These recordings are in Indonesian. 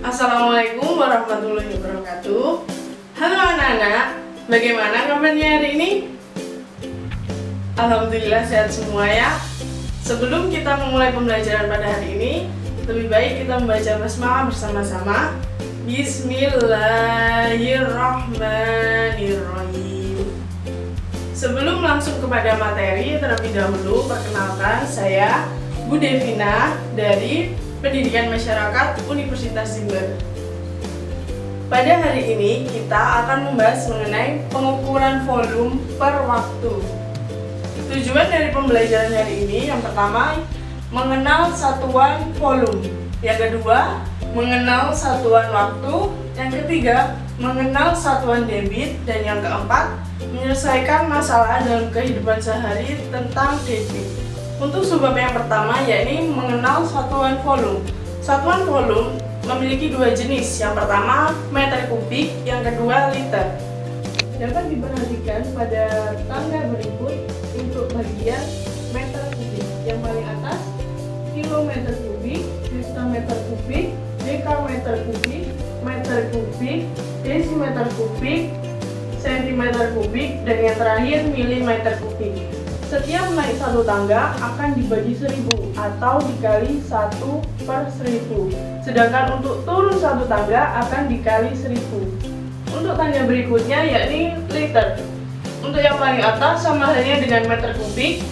Assalamualaikum warahmatullahi wabarakatuh. Halo anak-anak, bagaimana kabarnya hari ini? Alhamdulillah sehat semua ya. Sebelum kita memulai pembelajaran pada hari ini, lebih baik kita membaca basmalah bersama-sama. Bismillahirrahmanirrahim. Sebelum langsung kepada materi, terlebih dahulu perkenalkan saya Bu Devina dari Pendidikan Masyarakat Universitas Jember. Pada hari ini kita akan membahas mengenai pengukuran volume per waktu. Tujuan dari pembelajaran hari ini yang pertama, mengenal satuan volume. Yang kedua, mengenal satuan waktu. Yang ketiga, mengenal satuan debit. Dan yang keempat, menyelesaikan masalah dalam kehidupan sehari tentang debit. Untuk subbab yang pertama, yakni mengenal satuan volume. Satuan volume memiliki dua jenis. Yang pertama, meter kubik, yang kedua, liter. Dapat diperhatikan pada tangga berikut untuk bagian meter kubik. Yang paling atas, kilometer kubik, hektameter kubik, dekameter kubik, meter kubik, desimeter kubik, sentimeter kubik, dan yang terakhir, milimeter kubik. Setiap naik satu tangga akan dibagi 1000 atau dikali 1/1000. Sedangkan untuk turun satu tangga akan dikali 1000. Untuk tanda berikutnya yakni liter. Untuk yang paling atas sama halnya dengan meter kubik.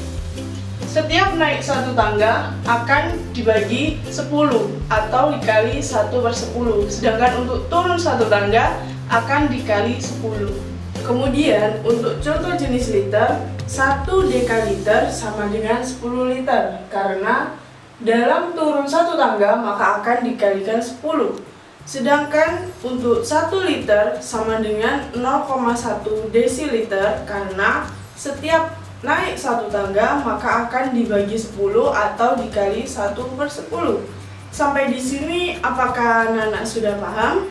Setiap naik satu tangga akan dibagi 10 atau dikali 1/10. Sedangkan untuk turun satu tangga akan dikali 10. Kemudian untuk contoh jenis liter, 1 dekaliter sama dengan 10 liter. Karena dalam turun satu tangga maka akan dikalikan 10. Sedangkan untuk 1 liter sama dengan 0,1 desiliter. Karena setiap naik satu tangga maka akan dibagi 10 atau dikali 1/10. Sampai di sini apakah anak-anak sudah paham?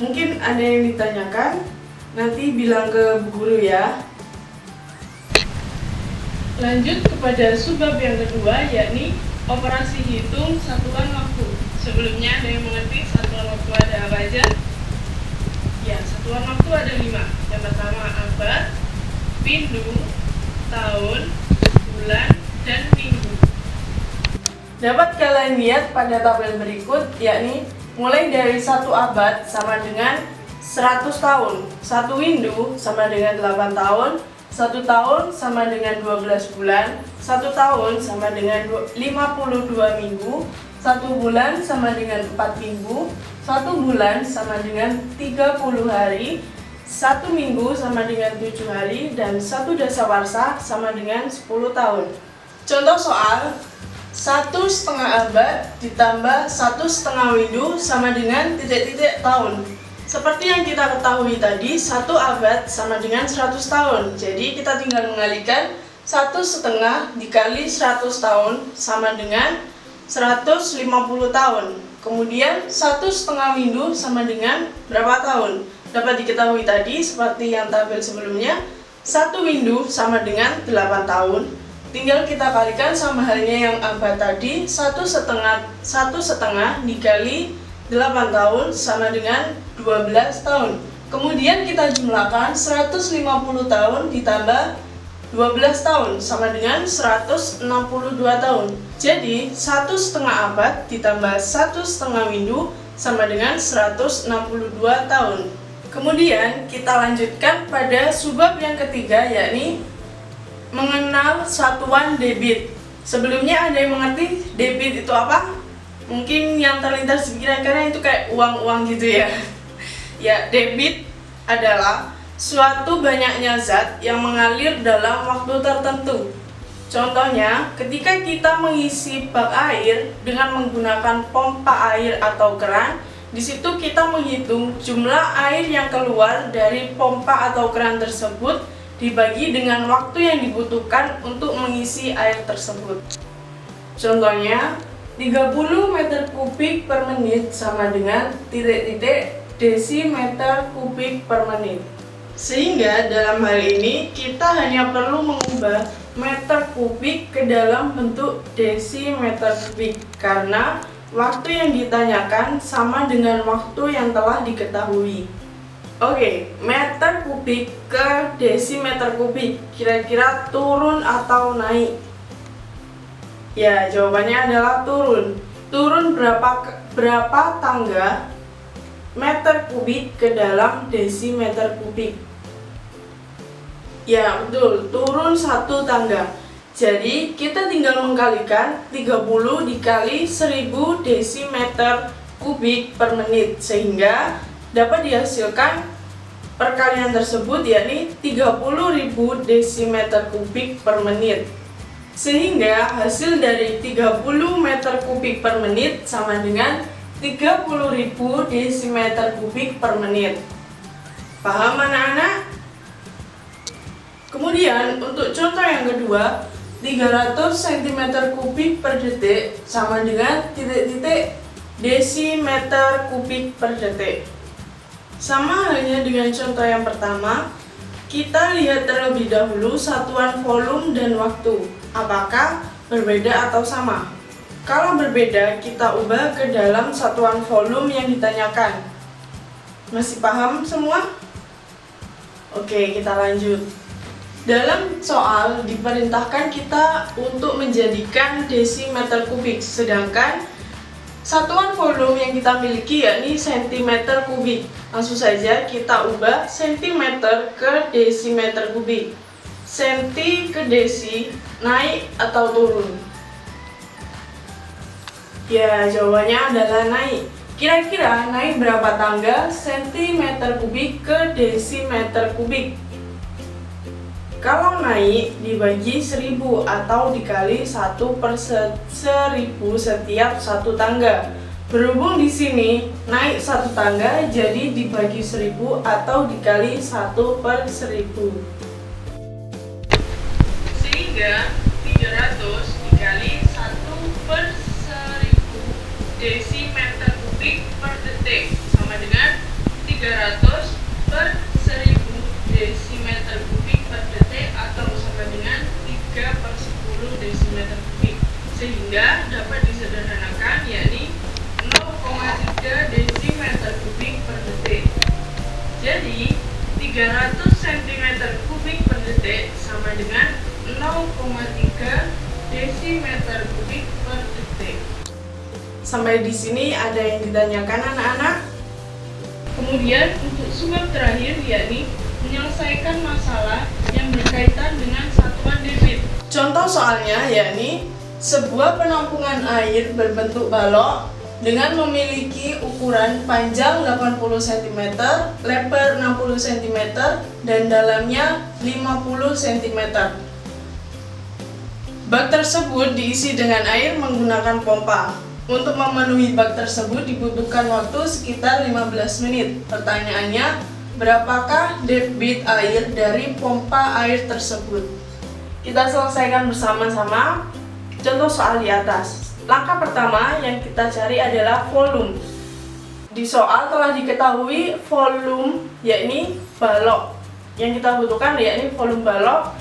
Mungkin ada yang ditanyakan? Nanti bilang ke Bu Guru ya. Lanjut kepada subbab yang kedua, yakni operasi hitung satuan waktu. Sebelumnya ada yang mengerti satuan waktu ada apa aja? Ya, satuan waktu ada 5. Yang pertama abad, pindu, tahun, bulan, dan minggu. Dapat kalian lihat pada tabel berikut, yakni mulai dari 1 abad sama dengan 100 tahun, 1 windu sama dengan 8 tahun, 1 tahun sama dengan 12 bulan, 1 tahun sama dengan 52 minggu, 1 bulan sama dengan 4 minggu, 1 bulan sama dengan 30 hari, 1 minggu sama dengan 7 hari, dan 1 dasawarsa sama dengan 10 tahun. Contoh soal, 1,5 abad ditambah 1,5 windu sama dengan titik-titik tahun. Seperti yang kita ketahui tadi, 1 abad sama dengan 100 tahun. Jadi kita tinggal mengalihkan 1,5 dikali 100 tahun sama dengan 150 tahun. Kemudian 1,5 windu sama dengan berapa tahun? Dapat diketahui tadi seperti yang tabel sebelumnya, 1 windu sama dengan 8 tahun. Tinggal kita kalikan sama halnya yang abad tadi, 1,5 dikali 8 tahun sama dengan 12 tahun. Kemudian kita jumlahkan 150 tahun ditambah 12 tahun sama dengan 162 tahun. Jadi 1,5 abad ditambah 1,5 windu sama dengan 162 tahun. Kemudian kita lanjutkan pada subbab yang ketiga, yakni mengenal satuan debit. Sebelumnya ada yang mengerti debit itu apa? Mungkin yang terlintas di pikiran karena itu kayak uang-uang gitu ya. Ya, debit adalah suatu banyaknya zat yang mengalir dalam waktu tertentu. Contohnya, ketika kita mengisi bak air dengan menggunakan pompa air atau keran, di situ kita menghitung jumlah air yang keluar dari pompa atau keran tersebut dibagi dengan waktu yang dibutuhkan untuk mengisi air tersebut. Contohnya, 30 meter kubik per menit sama dengan titik-titik desimeter kubik per menit. Sehingga dalam hal ini kita hanya perlu mengubah meter kubik ke dalam bentuk desimeter kubik karena waktu yang ditanyakan sama dengan waktu yang telah diketahui. Oke, meter kubik ke desimeter kubik, kira-kira turun atau naik? Ya, jawabannya adalah turun. Turun berapa tangga meter kubik ke dalam desimeter kubik? Ya, betul, turun 1 tangga. Jadi, kita tinggal mengkalikan 30 dikali 1000 desimeter kubik per menit, sehingga dapat dihasilkan perkalian tersebut yakni 30.000 desimeter kubik per menit. Sehingga hasil dari 30 meter kubik per menit sama dengan 30.000 desimeter kubik per menit. Paham anak-anak? Kemudian untuk contoh yang kedua, 300 cm kubik per detik sama dengan titik-titik desimeter kubik per detik. Sama halnya dengan contoh yang pertama, kita lihat terlebih dahulu satuan volume dan waktu. Apakah berbeda atau sama? Kalau berbeda, kita ubah ke dalam satuan volume yang ditanyakan. Masih paham semua? Oke, kita lanjut. Dalam soal diperintahkan kita untuk menjadikan desimeter kubik, sedangkan satuan volume yang kita miliki yakni cm kubik. Langsung saja kita ubah cm ke desimeter kubik. Senti ke desi, naik atau turun? Ya, jawabannya adalah naik. Kira-kira naik berapa tangga cm kubik ke desimeter kubik? Kalau naik dibagi 1000 atau dikali 1/1000 setiap 1 tangga. Berhubung di sini naik 1 tangga, jadi dibagi 1000 atau dikali 1/1000. Sehingga 300 dikali 1/1000 desimeter kubik per detik sama dengan 300/1000 desimeter kubik per detik atau sama dengan 3/10 desimeter kubik, sehingga dapat disederhanakan yakni 0,3 desimeter kubik per detik. Jadi 300 cm kubik per detik sama dengan 0,3 desimeter kubik per detik. Sampai di sini ada yang ditanyakan anak-anak? Kemudian untuk subbab terakhir yakni menyelesaikan masalah yang berkaitan dengan satuan debit. Contoh soalnya yakni sebuah penampungan air berbentuk balok dengan memiliki ukuran panjang 80 cm, lebar 60 cm, dan dalamnya 50 cm. Bak tersebut diisi dengan air menggunakan pompa. Untuk memenuhi bak tersebut dibutuhkan waktu sekitar 15 menit. Pertanyaannya, berapakah debit air dari pompa air tersebut? Kita selesaikan bersama-sama contoh soal di atas. Langkah pertama yang kita cari adalah volume. Di soal telah diketahui volume yakni balok. Yang kita butuhkan yakni volume balok,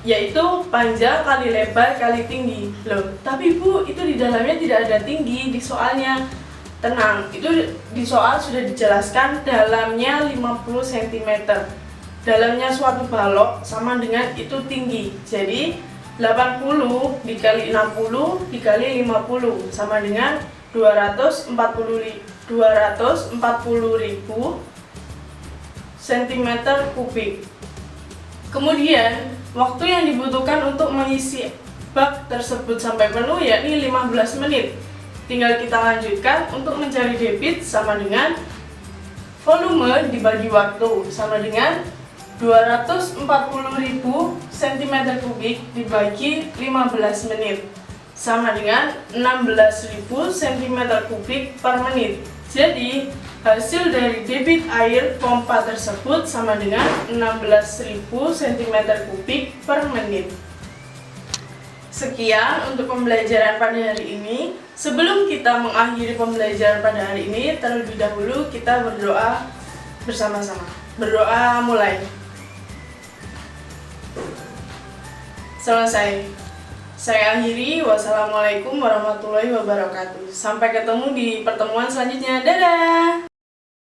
yaitu panjang kali lebar kali tinggi. Loh, tapi Bu, itu di dalamnya tidak ada tinggi di soalnya. Tenang, itu di soal sudah dijelaskan dalamnya 50 cm. Dalamnya suatu balok sama dengan itu tinggi. Jadi 80 dikali 60 dikali 50 sama dengan 240.000 cm kubik. Kemudian waktu yang dibutuhkan untuk mengisi bak tersebut sampai penuh yakni 15 menit. Tinggal kita lanjutkan untuk mencari debit sama dengan volume dibagi waktu sama dengan 240.000 cm kubik dibagi 15 menit sama dengan 16.000 cm kubik per menit. Jadi hasil dari debit air pompa tersebut sama dengan 16.000 cm kubik per menit. Sekian untuk pembelajaran pada hari ini. Sebelum kita mengakhiri pembelajaran pada hari ini, terlebih dahulu kita berdoa bersama-sama. Berdoa mulai. Selesai. Saya akhiri, wassalamualaikum warahmatullahi wabarakatuh. Sampai ketemu di pertemuan selanjutnya. Dadah!